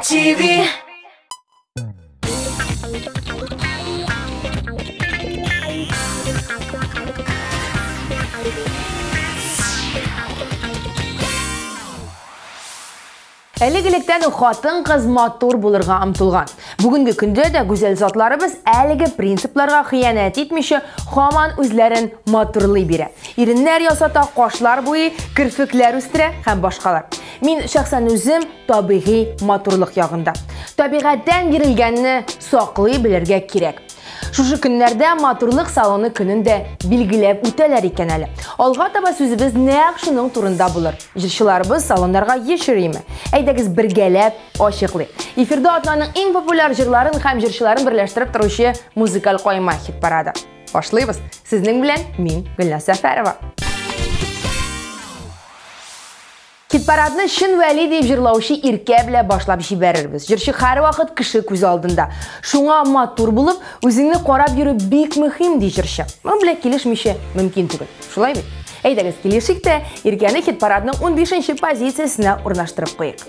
MTV. Әлегелектен хатын қыз матур булырга омтылган. Бүгінгі күндә дә гүзәл затларыбыз әлеге принципларга хыянат итмичә һаман үзләрен матурлый бирә. Иреннәр ясата, кашлар буе, кирпекләр үстерә һәм башкалар. Мин шәхсән үзем табигый матурлык ягында. Табигатьтән бирелгәнне саклый белергә кирәк. Шушы көннәрдә матурлык салоны көнендә билгеләп үтәләр икән әле. Алга таба сүзебез нәкъ шуның турында булыр. Җырчыларыбыз салоннарга ешерийме? Әйдәгез бергәләп ачыклыйк. Эфирдә атнаның иң популяр җырларын һәм җырчыларын берләштереп торучы музыкаль койма хит парады. Башлыйбыз. Сезнең белән мин Гөлназ Сәфәрова. Хит парадны Шын Вәли дип җырлаучы Иркә белән башлап җибәрербез. Җырчы һәр вакыт кеше күз алдында. Шуңа матур булып, үзеңне карап йөрү бик мөһим ди җырчы. Мен белән килешмичә мөмкин түгел. Шулай бит? Әйдәгез килешик тә Иркәне хит парадның 15нче позициясенә урнаштырып куйык.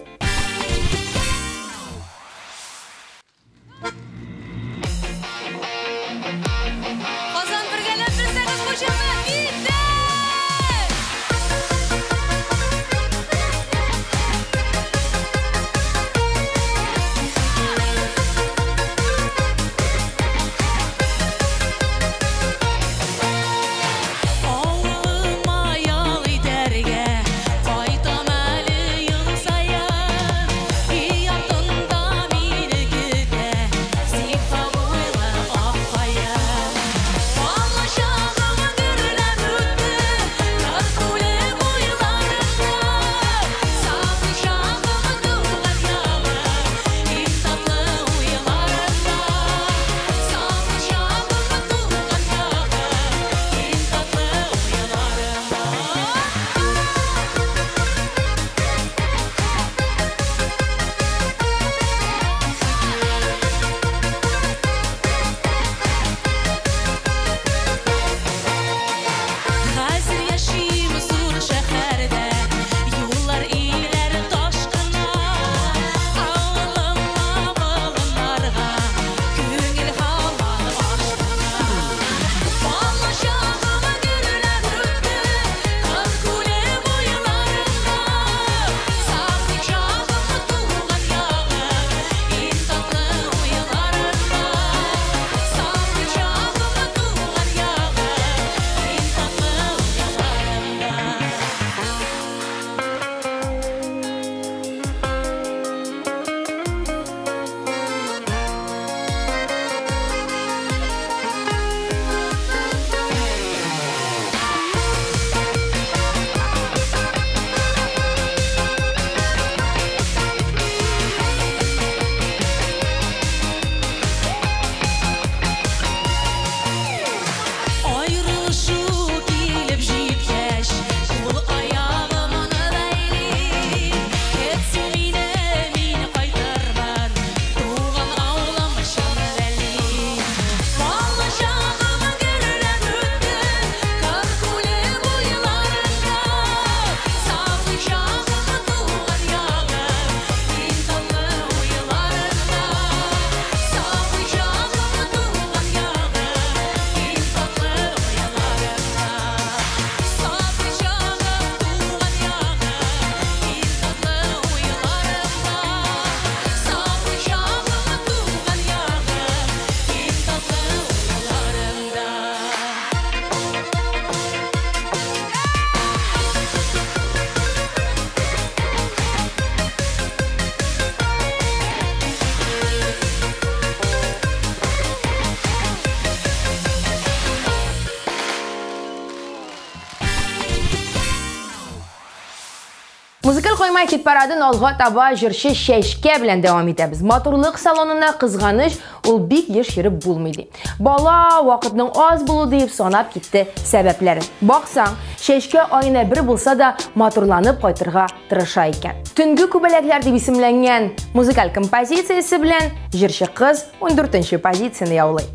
Музыкаль койма хит парадын алга таба җырчы Шәшкә белән дәвам итәбез. Матурлык салонына кызганыч ул бик еш йөреп булмый. Бала вакытның аз булу дип санап китте сәбәпләрен. Баксаң, Шәшкә айына бер булса да матурланып кайтырга тырыша икән. Төнге күбәләкләр дип исемләнгән музыкаль композициясе белән җырчы кыз 14нче позицияне яулый.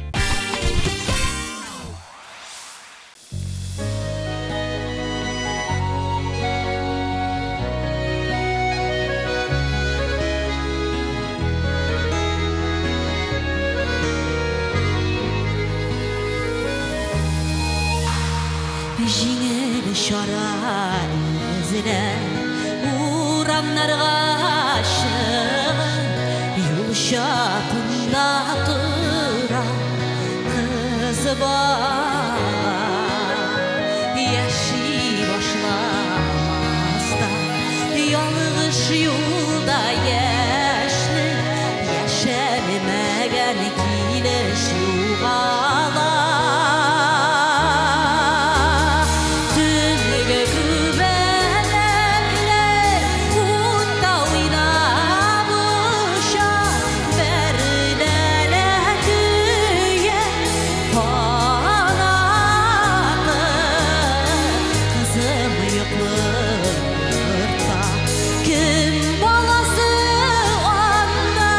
çara izine uğranlarga aşık yol şapında dura kızı bana yaşı başlamazda yanlış yolda yaşlı yaşamamagan kileş yuğala tünge güvenekler unda oynamışa verilele güye panadı kızım yıkılırsa kim balası anda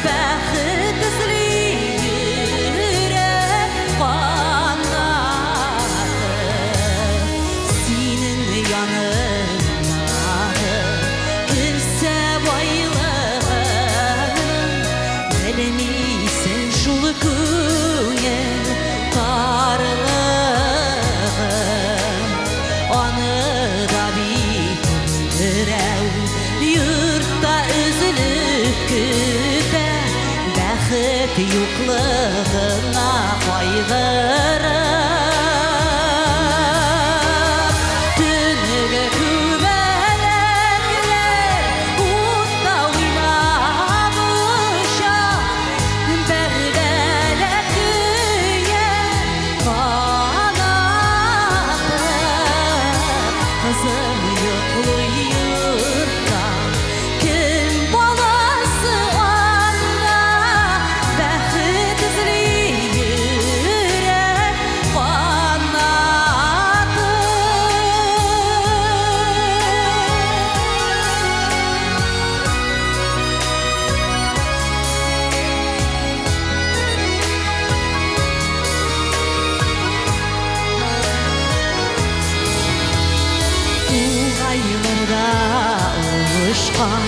bәхет izleyire panadı senin yanına girse baylığın bilemeysen şul güngel karlığın onu da bitireu yurtta üzülüp küpe bәхет yoklığına kaygırıp tünge güvenekler unda oynamışa berdele güye panadı kızım yoklu yurtta kim balası anda bәхет izleyire panadı Uğaylarda uçkan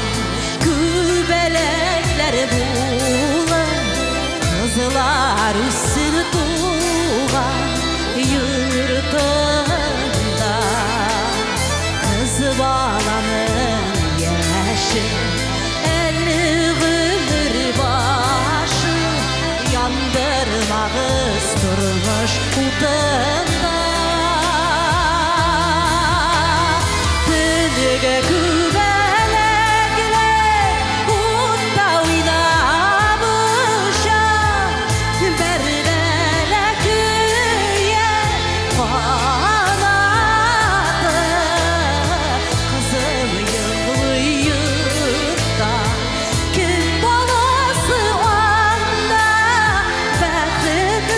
kübelekler bulan kızlar üstün tuğan yurtunda kız balanın yaşı 50 ömür başı yandırmağız durmuş utunda tünge güvenekler unda oynamışa berdele güye panadı kızım yıkılı yurtta kim balası anda bәхет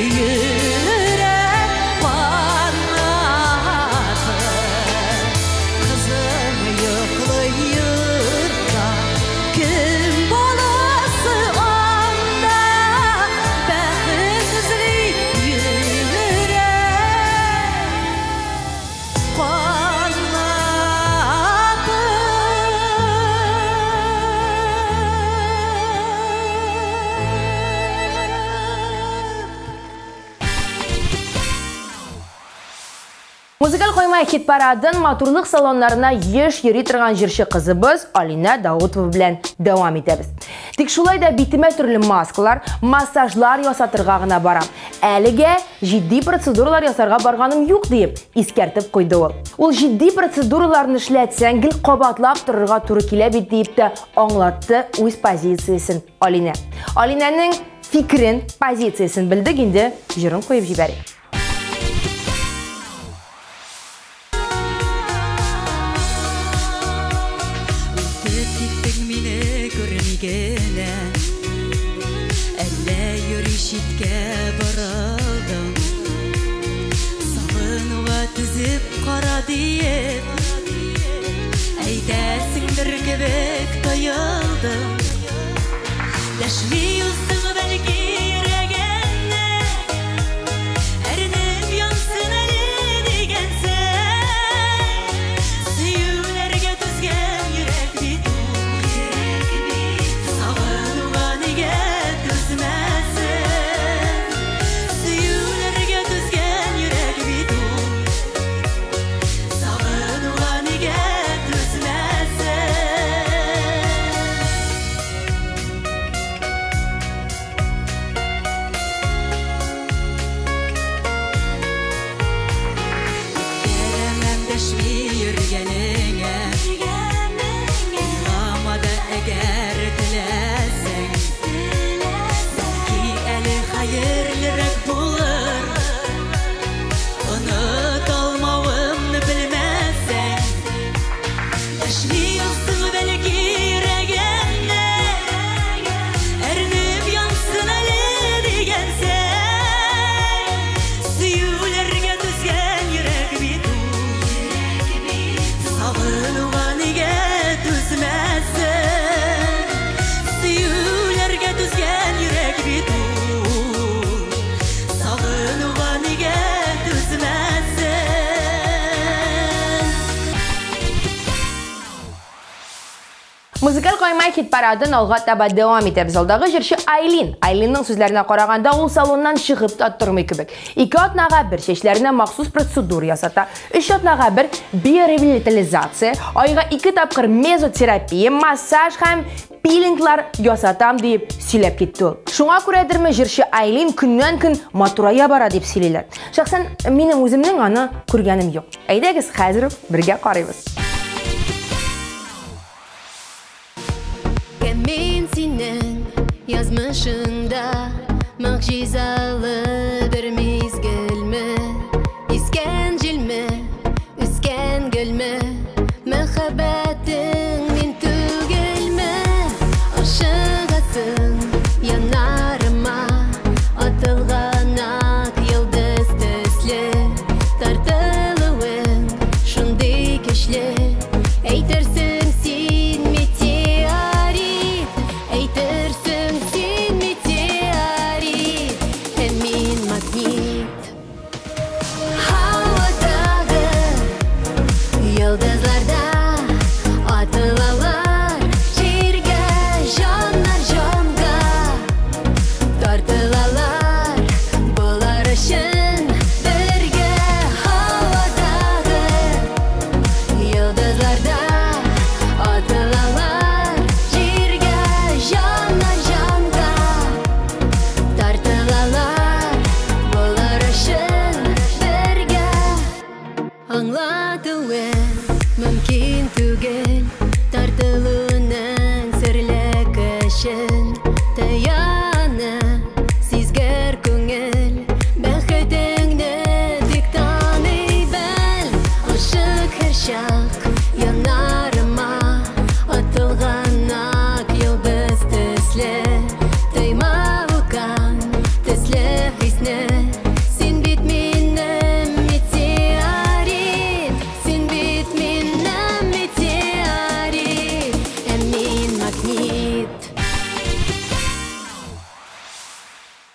izleyire panadı kızım yıkılı yurtta kim balası anda bәхет izleyire Музыкаль койма хит парадын матурлык салоннарына еш йөри торган җырчы кызыбыз Алина Даутова белән дәвам итәбез. Тик шулай да битемә төрле маскалар, массажлар ясатырга гына барам. Әлегә җитди процедуралар ясарга барганым юк дип искәртеп куйды ул. Ул җитди процедураларны эшләтсәң гел кабатлап торырга туры килә бит дип тә аңлатты үз позициясен Алина. Алинаның фикрен, позициясен белдек инде, җырын куеп җибәрик. Әллә йөришиткә баралдым сагынуга тезеп кара диеп әйтәсеңдер кебек тоелдым дәшми юздым бәлки йөрәгемне әрнеп янсын әле дигәнсең сөюләргә түзгән йөрәк бит сагынуга нигә түзмәсен сөюләргә түзгән йөрәк бит Muzikal qo'ymay hit paradan olg'a taba davom etamiz. Alдағы jirshi Aylinning so'zlariga qaraganda ул salondan chiqib turmay kibik. 2 atnaga bir chechlarına maxsus prosedur yasata. 3 atnaga bir biorevitalizatsiya, oyga 2 tapqir mezoterapiya, massaj ham peelinglar yasatam deb сөйләп ketdi ул. Шуңа күрәдерме jirshi Aylin kundan-kun матурая бара дип сөйлиләр. Шәхсән минем үземнең аны күргәнем юк. Әйдәгез хәзер бергә карыйбыз. Мен синең язмышыңда мағжизалы бір мезгілме, искән жилме, үскән гөлме, мәхәббәтең мен түгелме, ашығасың янарыма, атылған ак йылдыз төсле, тартылуың шундый көчле, әйтерсең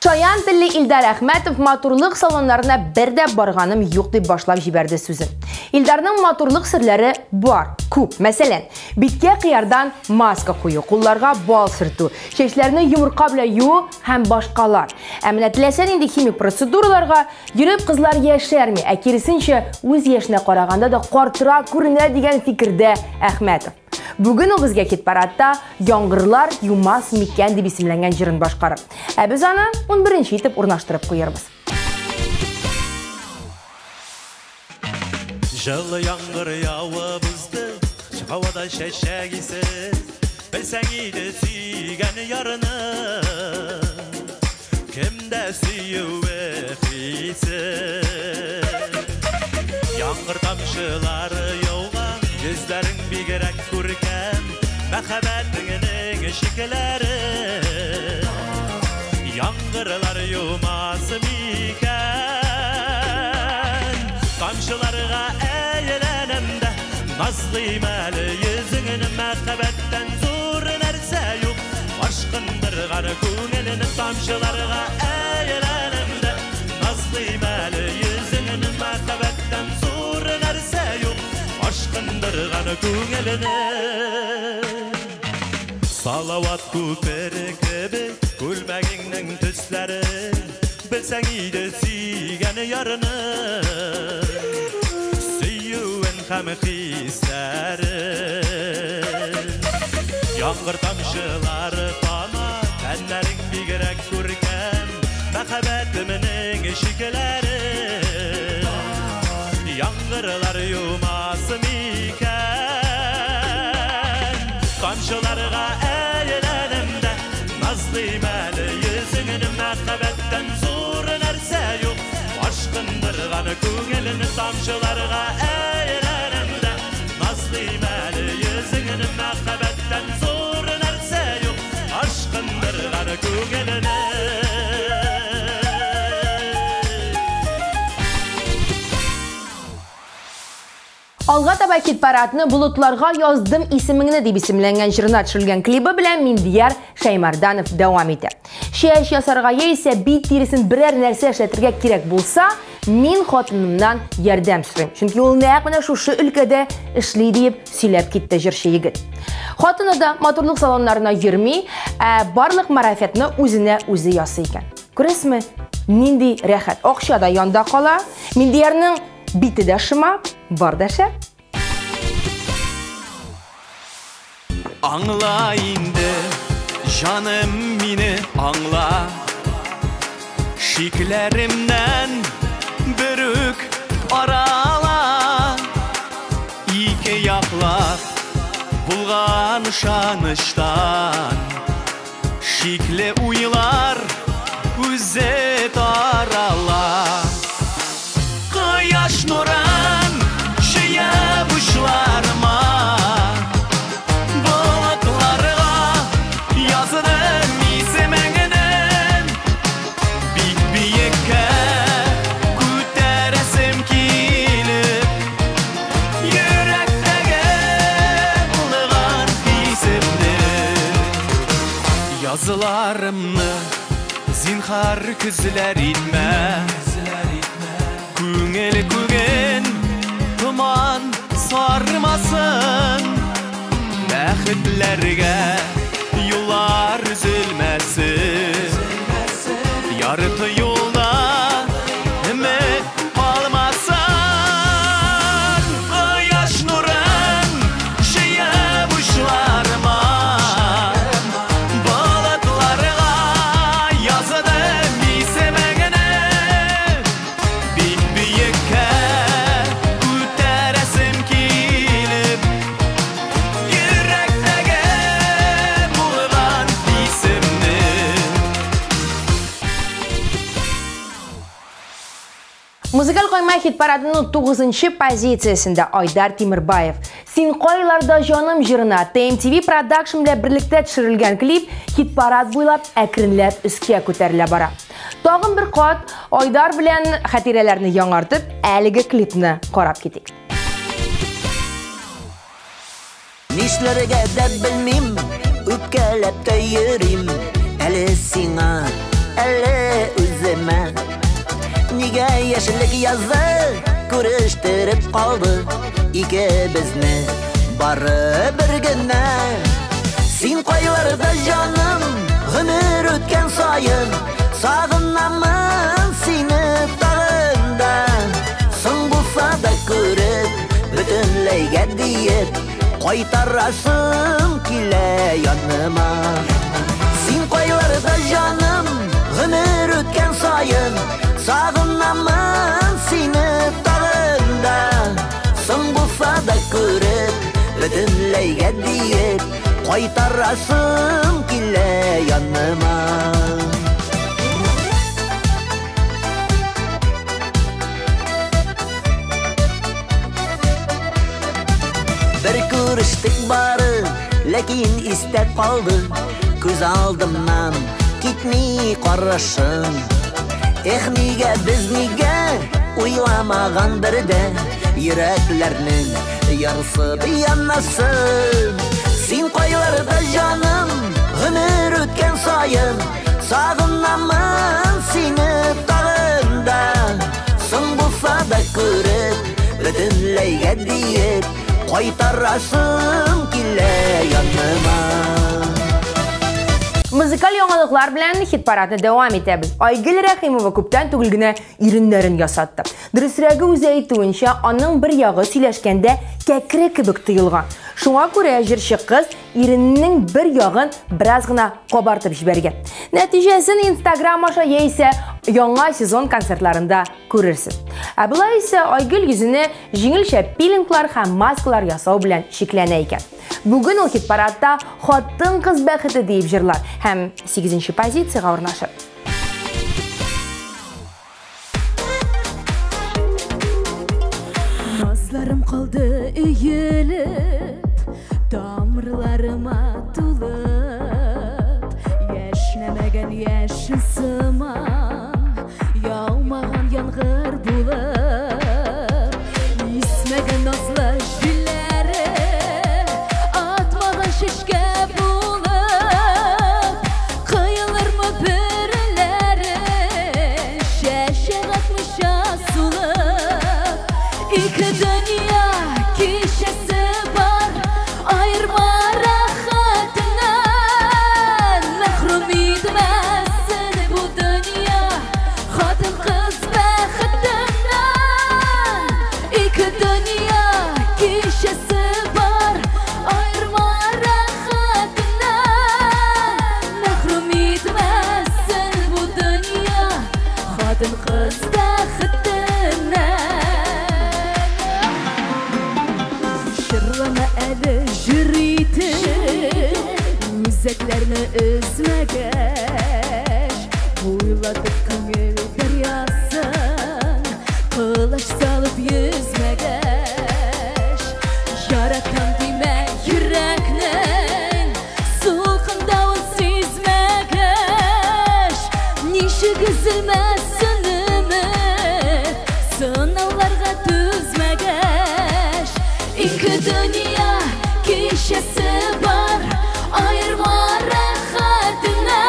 Шаян телле Илдар Әхмәтов матурлык салоннарына бердә барганым юк дип башлап җибәрде сүзен. Илдарның матурлык серләре бар, күп. Мәсәлән, биткә кыярдан маска кую, кулларга бал сөртү, чәчләрне йомырка белән юу һәм башкалар. Ә менә теләсәң инде химик процедураларга йөреп кызлар яшәрми, ә киресенчә үз яшенә караганда да картырак күренә дигән фикердә Әхмәтов. Бүген ул безгә кит парадта яңгырлар юмас микән дип исемләнгән җырын башкарып. Ә без аны 11нче итеп урнаштырып куярбыз. Жылы яңгыр явып узды, һавада чәчәк исе, белсәң иде сөйгән ярыны, кемдә сөюе хисе. Яңгыр тамчылары яуган, gözlərin bigərək күркәм, мәхәббәтеңнең ишекләре, яңгырлар юмасы микән, тамчыларга әйләнәм дә, назлыйм әле йөзеңне, мәхәббәттән зур нәрсә юк, ашкындырган күңелне, тамчыларга әйләнәм дә, назлыйм әле йөзеңне, мәхәббәттән зур нәрсә юк, ашкындырган күңелне. Салават күпере кебек күлмәгеңнең төсләре, белсәң иде сөйгән ярыны, сөюен һәм хисләре. Яңгыр тамчылары тама, тәннәрең бигрәк күркәм, мәхәббәтемнең ишекләре, яңгырлар юмасы микән, тамчыларга әйләнәм дә, назлыйм әле йөзеңне, мәхәббәттән зур нәрсә юк, ашкындырган күңелне, тамчыларга әйләнәм дә, назлыйм әле йөзеңне, мәхәббәттән зур нәрсә юк, ашкындырган күңелне. Алга таба хит парадны Булутларга яздым исемеңне дип исемләнгән җырына төшелгән клипы белән Миндияр Шаймарданов дәвам итә. Шәяш ясарга яисә бит тиресен берәр нәрсә эшләтергә кирәк булса, мин хатынымнан ярдәм сорыйм. Чөнки ул нәкъ менә шушы өлкәдә эшли дип сөйләп китте җырчы егет. Хатыны да матурлык салоннарына йөрми, барлык марафетны үзенә үзе ясый икән. Күрәсезме? Нинди рәхәт. Акча да янда кала. Миндиярның бите дә шыма, бар да шәп. Аңла инде, жаным мине аңла. Шикләремнән бер үк арала. Ике яклап булган шаныштан. Шикле уйлар үзе тарала. Кояш нурын шыяп учларыма. Болытларга яздым исемеңне. Бик биеккә күтәрәсем килеп. Йөрәктәге булган исемне. Языларымны зинхар күзләр итмә. Күңел күген туман сармасын. Бәхетләргә юллар үзелмәсен. Ярты юлда өмет калмасын. Кояш нурын шыяп учларыма. Болытларга яздым исемеңне. Бик биеккә күтәрәсем килеп. Йөрәктәге булган исемне. Музыкаль койма хит парадының 9-нчы позициясендә Айдар Тимербаев. Син кайларда җаным җырына TMTV Production белән берлектә төшерелгән клип хит парад буйлап әкренләп өскә күтәрелә бара. Тагын бер кат Айдар белән хатирәләрне яңартып, әлеге клипны карап китик. Нишләргә дә белмим, үпкәләп тә йөрим. Әле сиңа, әле үземә. Нигә яшьлек язы күрештереп калды икебезне бары бер генә. Син кайларда җаным, гомер үткән саен сагынамын сине тагында. Соң булса да күреп, бөтенләйгә диеп кайтарасым килә яныма. Син кайларда җаным, гомер үткән саен сагынамын сине тагында. Соң булса да күреп, бөтенләйгә диеп кайтарасым килә яныма. Бер күрештек бары, ләкин истә калды. Күз алдымнан китми карашың. Эх, нигә без нигә уйламагандыр дә йөрәкләрнең ярсы яннасын. Син кайларда җаным, гомер үткән саен сагынамын сине тагында. Соң булса да күреп, бөтенләйгә диеп кайтарасым килә яныма. Музыкаль яңалыклар белән хит парадны дәвам итәбез. Айгөл Рәхимова күптән түгел генә иреннәрен ясатты. Дөресрәге үзе әйтүенчә, аның бер ягы сөйләшкәндә кәкре кебек тоелган. Шуңа күрә җырчы кыз иреннең бер ягын бераз гына кабартып җибәргән. Нәтиҗәсен Instagram аша яисә яңа сезон концертларында күрерсез. Булай исә Айгөл йөзенә җиңелчә пилинглар һәм маскалар ясау белән шикләнә икән. Бүген ул хит парадта хатын кыз бәхете дип җырлар һәм 8-нчы позициягә урнашыр. Назларым калды өелеп, тамырларыма тулып, яшнәмәгән яшен сыман, яумаган яңгыр булып, исмәгән назлы Özeklerini üzmegeş Buyladık köngül deryasın Kılıç salıp yüzmegeş Yaratan dime yüreknin Sulkındavın sizmegeş Nişi güzülmezsin ümit Sınavlarga düzmegeş İki dünya kişisi var Ayırma rahatına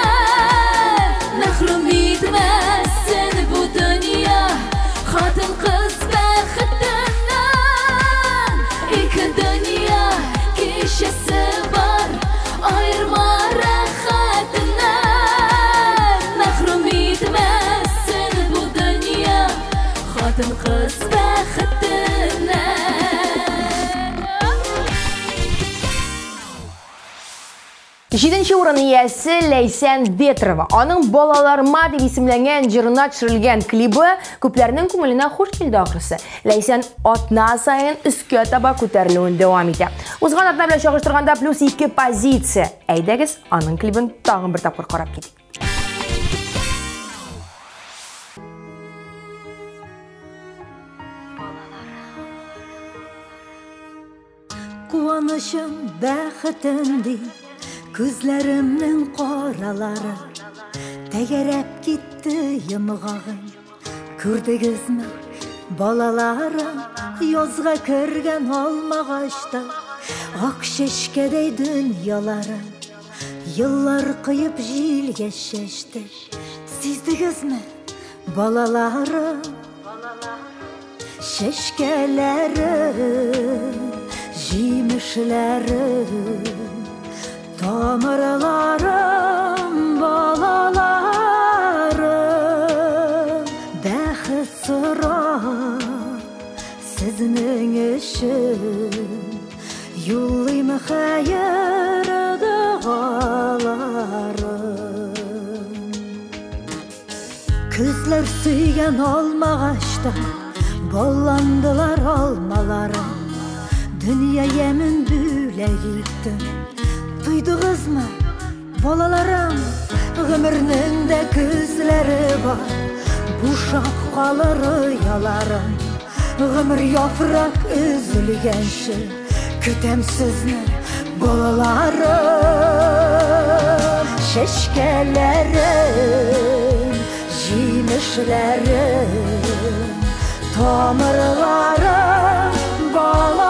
Mahrum etmezsin bu dünya Kadın kız baxtından İki dünya kişisi var Ayırma rahatına Mahrum etmezsin bu dünya Kadın kız baxtından 7-ci orun iyəsi Leysen Vetrova. Onun Balalarıma deb isimlənən jırına düşürülgən klibi köplərinin көңеліне xoş келді axırısı. Leysen atna sayın üskə taba көтәрелүен davam etə. Узган атна белән чагыштырганда +2 позиция. Әйдәгез, аның клибын тагын бер тапкыр карап китик. Куанышым, бәхетімдей Күзләремнең каралары Тәгәрәп китте йомгагым Күрдегезме, балаларым Язга кергән алмагачта Ак чәчкәдәй дөньялары Еллар кыеп җилгә чәчте Сиздегезме, балаларым Чәчкәләрем Җимешләрем Тамырларым, балаларым Бәхет сорап сезнең өчен Юллыйм хәер дугаларым Күзләр сөйгән алмагачта Болландылар алмаларым Dünya yemin бүләк иттем Duydunuzmu balalarım Ömrünün de gözleri var Boşap kalır rüyalarım Ömür yaprak üzülgenşi Kütem sizni balalarım Şeşkelerim Jimişlerim Tamırlarım Balalarım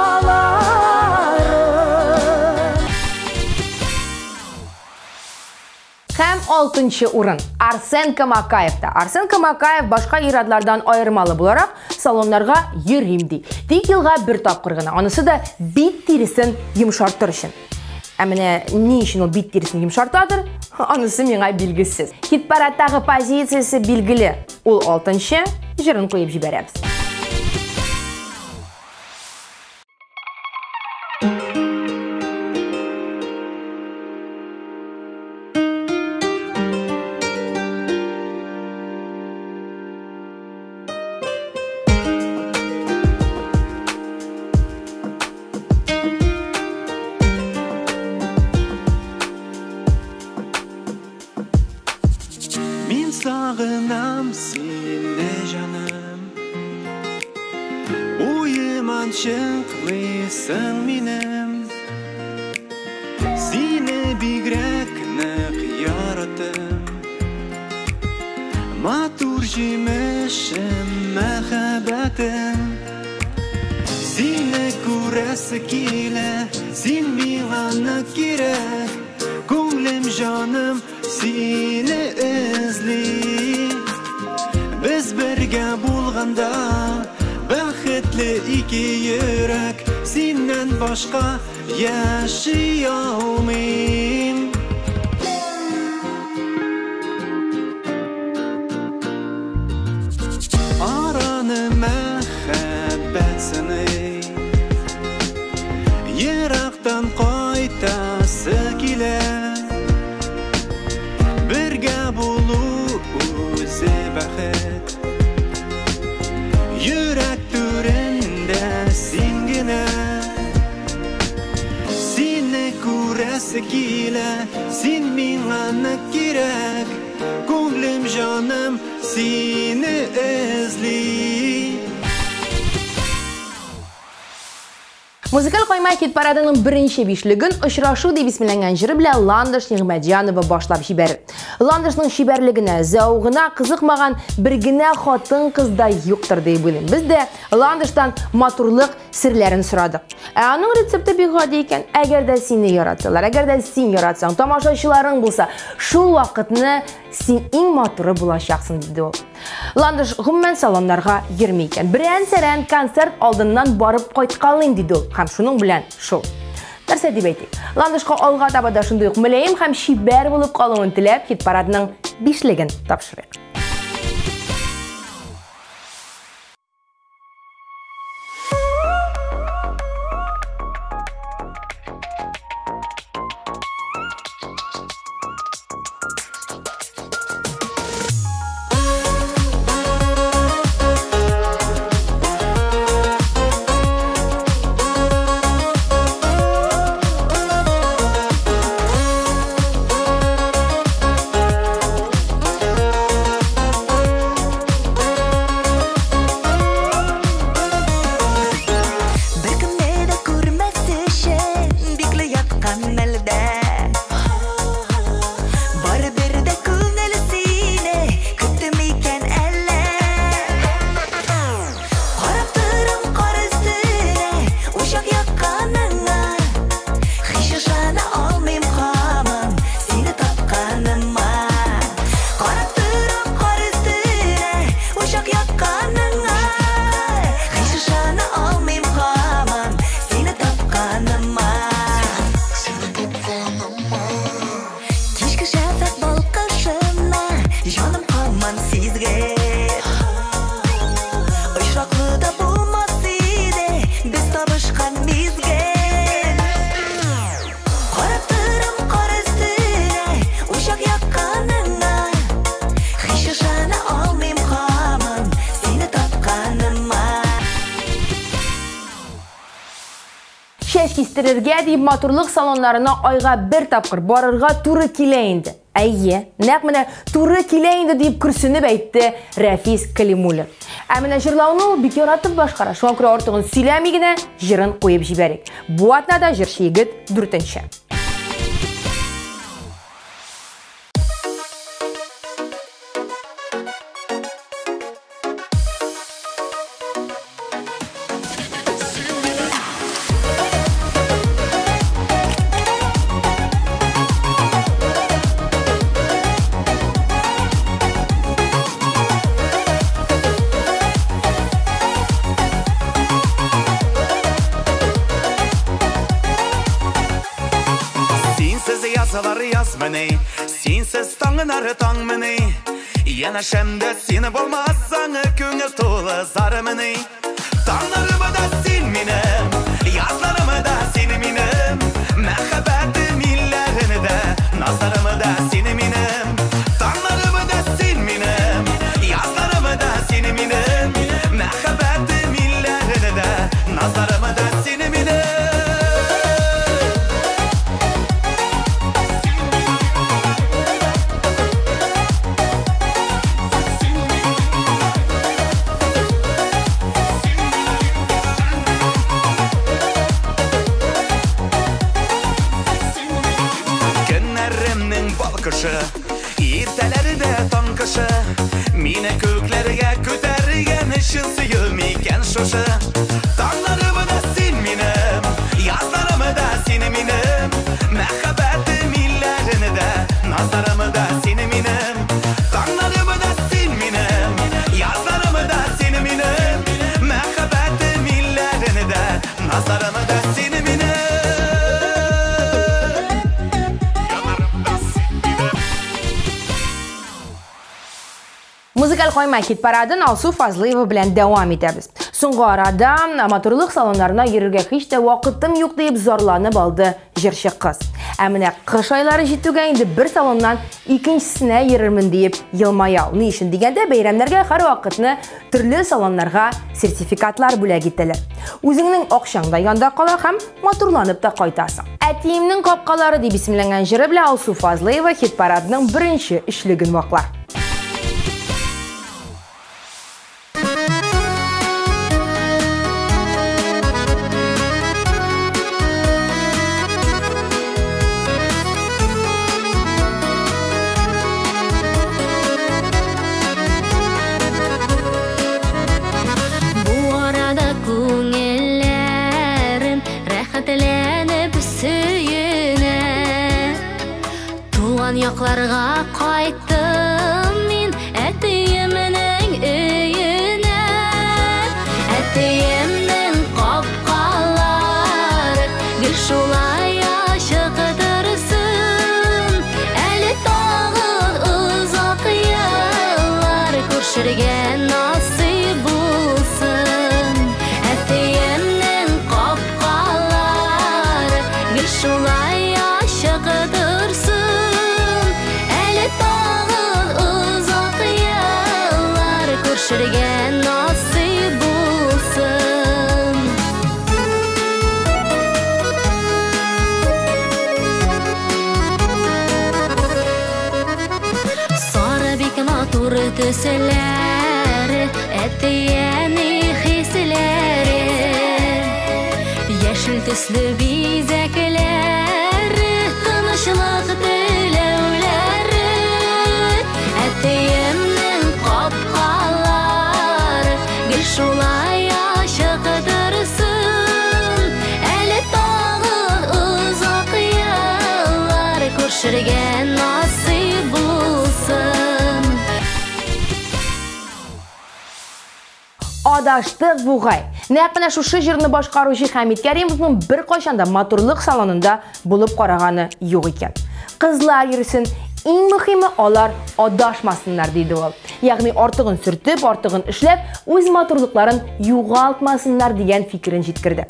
Һәм 6-нчы урын Арсен Камакаевта. Арсен Камакаев башка ир-атлардан айырмалы буларак салоннарга йөрим ди. Тик елга бер тапкыр гына. Анысы да бит тиресен йомшартыр өчен. Ә менә ни өчен ул бит тиресен йомшартадыр? Анысы миңа билгесез. Хит-парадтагы позициясе билгеле. Ул 6-нчы, җырын куеп җибәрәбез. Sağınam seni canım Uyuman çıkmışsın benim Seni bigrek nek yarattım Matur jimişim mehabetim Seni kurası kile Sen bana gerek Gönlüm canım Seni izli Biz birga bo'lganda Baxtli iki yürek Senden başka yaşayolmayım Aranı mehabbetsini Yiraktan qaytası kile Birga bulup o'zi baxt Yurak turinde singine Seni ko'rasi kela canım seni ezli. Muzikal qo'yma hit paradining birinchi beshligin uchrashuv deb ismlangan jiri bilan Landish Nig'matjonova boshlab jiberdi. Landishning shiberligini, zavg'ina qiziqmagan birgina xotin-qizda yo'qdir deb o'ylayman. Bizda Landishdan motorlik sirlarini so'radik. Uning retsepti beg'odiy ekan. Agarda seni yaratsalar, agarda sen yaratsang, tomoshachilaring bo'lsa, shu vaqtni sen eng motori bo'lashaqsan dedi u. Landish g'umman salonlarga yurmaykan. Biran-saran konsert oldindan borib qaytqanling dedi u. Ham shuning bilan shu. Darsa deb aytdik. Landishga olg'a tabada shunday mulayim ham shibar bo'lib qolishini tilab, hit paradining 5ligini topshirdik. Kestirerga deyip motorlik salonlarına ayga bir tapqır barırga turi keleyindi. Ayye, naqmina turi keleyindi deyip kürsünüp aytdi Rafiz Kalimulov. Amina jırlaunu bekoratib boshqara. Shunga ko'ra ortig'in suylamigina jirin qo'yib jibarik. Bu atnada jirshi yigit 4-chi. Sensiz tangın arı tang meni. Yana şemde seni bulmazsan köngül to'la zar meni. Tanglarımı da sen minim, yazlarımı da sen minim. Mehabetim illerini de, nazlarımı da sen minim. Tanglarımı da sen minim, yazlarımı da sen minim. Mehabetim illerini de, nazlarımı da sen minim. Erteleri de tankışı mine köklerge kötergen ışın suyumiken şoşı. Tanlarımı da sen minim, yazlarımı da sen minim. Mehabetim illerini de, nazlarımı da sen minim. Tanlarımı da sen minim, yazlarımı da sen minim. Mehabetim illerini de, nazlarımı da sen minim. Muzikal qo'yma hit paradini Alsu Fazlıyeva bilan davom etamiz. So'nggi orada motorlik salonlarına yurishga hech de vaqtim yo'q deb zorlanib oldi jirshi qiz. Amina qish oylari yetgan endi bir salondan ikkinchisine yurarman deb yilmayal. Ne ishon deganda bayramlarga har vaqtni turli salonlarga sertifikatlar bo'lak etdilar. O'zingning oqshomda yonda qola ham motorlanib da qaytasan. Atiyimning qopqalari deb ismlangan jiri bilan Alsu Fazlıyeva hit paradining birinchi ishligini vaqlar. туган якларга кайттым мин әтиемнең өенә. Әтиемнең капкалары гел шулай ачык торсын. Әле тагы узак еллар күршергә насыйп булсын. Әтиемнең капкалары гел шулай ачык торсын. Әле тагы узак еллар күршергә насыйп булсын. Сары бик матур төсләре, әтиемне хисләре, яшел төсле бизәкләре, тынычлык теләүләре. Әтиемнең капкалары гел шулай ачык торсын. Әле тагы узак еллар күршергә насыйп булсын. Адаштык бугай. Нәкъ менә шушы җырны башкаручы Хәмит Кәримовның бер кайчанда матурлык салонында булып караганы юк икән. Кызлар йөрсен, иң мөһиме алар адашмасыннар диде ул. Ягъни артыгын сөртеп, артыгын эшләп, үз матурлыкларын югалтмасыннар дигән фикерен җиткерде.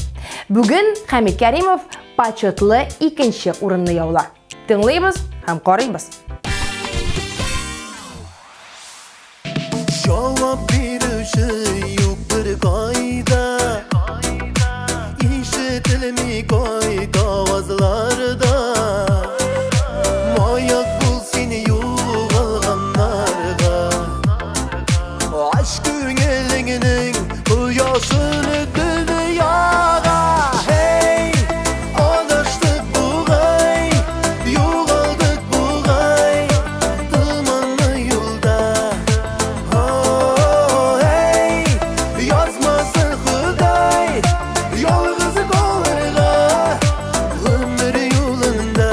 Бүген Хәмит Кәримов почетлы 2нче урынны яулар. Тыңлыйбыз һәм карыйбыз. Cevap birisi yok bir kayda, işitilmi kayda avazlarda. Mayak bul seni yoğalganlarga, aşkın elinin kıyasını dünyaya. Hey, adaştık buğay, yoğaldık buğay, dumanlı yolda. Oh, hey, yazmasın Xuday, yolğızı kollarga, ömür yolunda.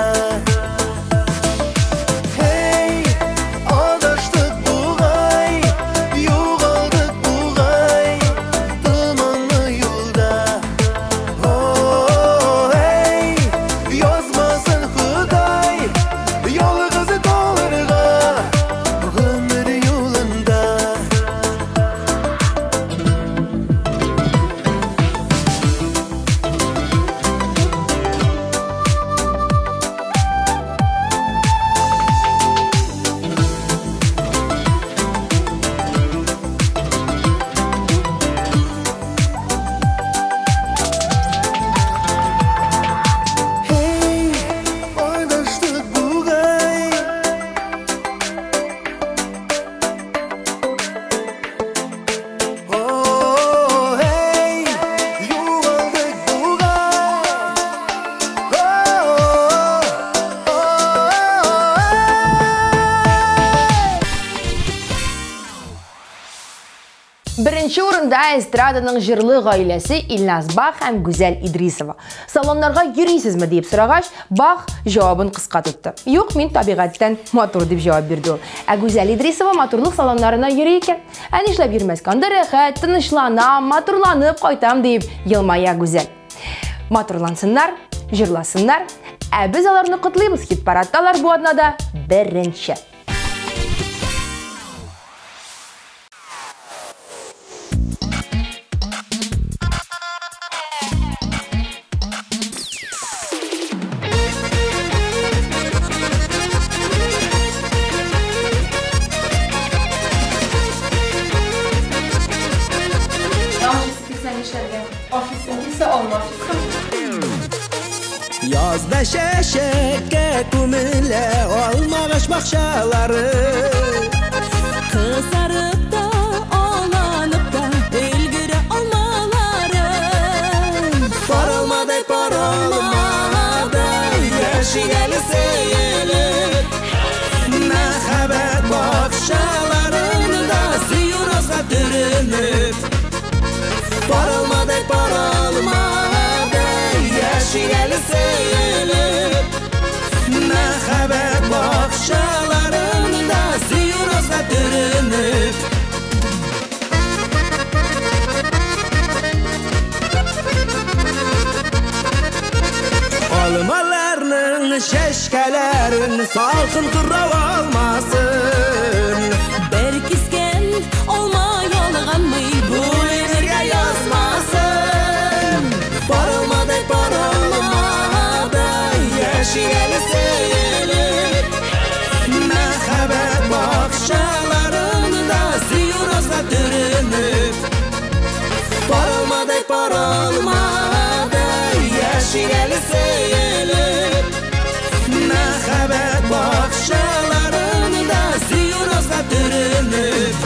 Hey, adaştık buğay, yoğaldık buğay, dumanlı yolda. Oh, hey, yazmasın Xuday, yolğızı kollarga, ömür yolunda. Hey, adaştık buğay, oh, hey, yoğaldık buğay, oh, Birinci урында эстраданың җырлы гаиләсе Илназ Бах һәм Гүзәл Идрисова. Салоннарга йөрисезме дип сорагач, Бах җавабын кыска тотты. Юк, мин табигатьтән матур дип җавап бирде ул. Ә Гүзәл Идрисова матурлык салоннарына йөри икән. Ә нишләп йөрмәскә? Анда рәхәт, тынычланам, матурланып кайтам дип елмая Гүзәл. Матурлансыннар, җырласыннар. Ә без аларны котлыйбыз, хит-парадталар бу атнада беренче. Yazda şəşəkə kumülə olmamış baxşaları, Kızarıp da olanıp da ilgiri olmaları. parılmaday parılmaday yaşıyalı seyilip, məxəbət baxşalarında suyuruzğa dürünüb. Parılmaday parılmaday yaşıyalı seyilip, məxəbət baxşalarında чәчкәләрен салқын кырау алмасын. Бер кискен алма ялганмый бұл өмірге язмасын. Парылмадай парылмадай яшигәле сөйлеп, мәхәббәт бакчаларында зыюразга төренеп. Парылмадай парылмадай яшигәле сөйлеп, мәхәббәт бакчаларында зыюразга төренеп.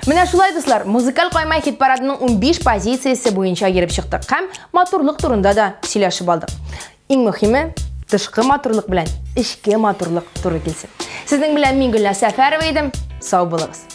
Менә шулай дуслар, музыкаль каймай хит парадының 15 позициясе буенча йөреп чыктык һәм матурлык турында да сөйләшеп алдык. Иң мөһиме, тышкы матурлык белән ичке матурлык туры килсен. Сезнең белән мин Гөлнар Сәфәрова идем. Сау булыгыз.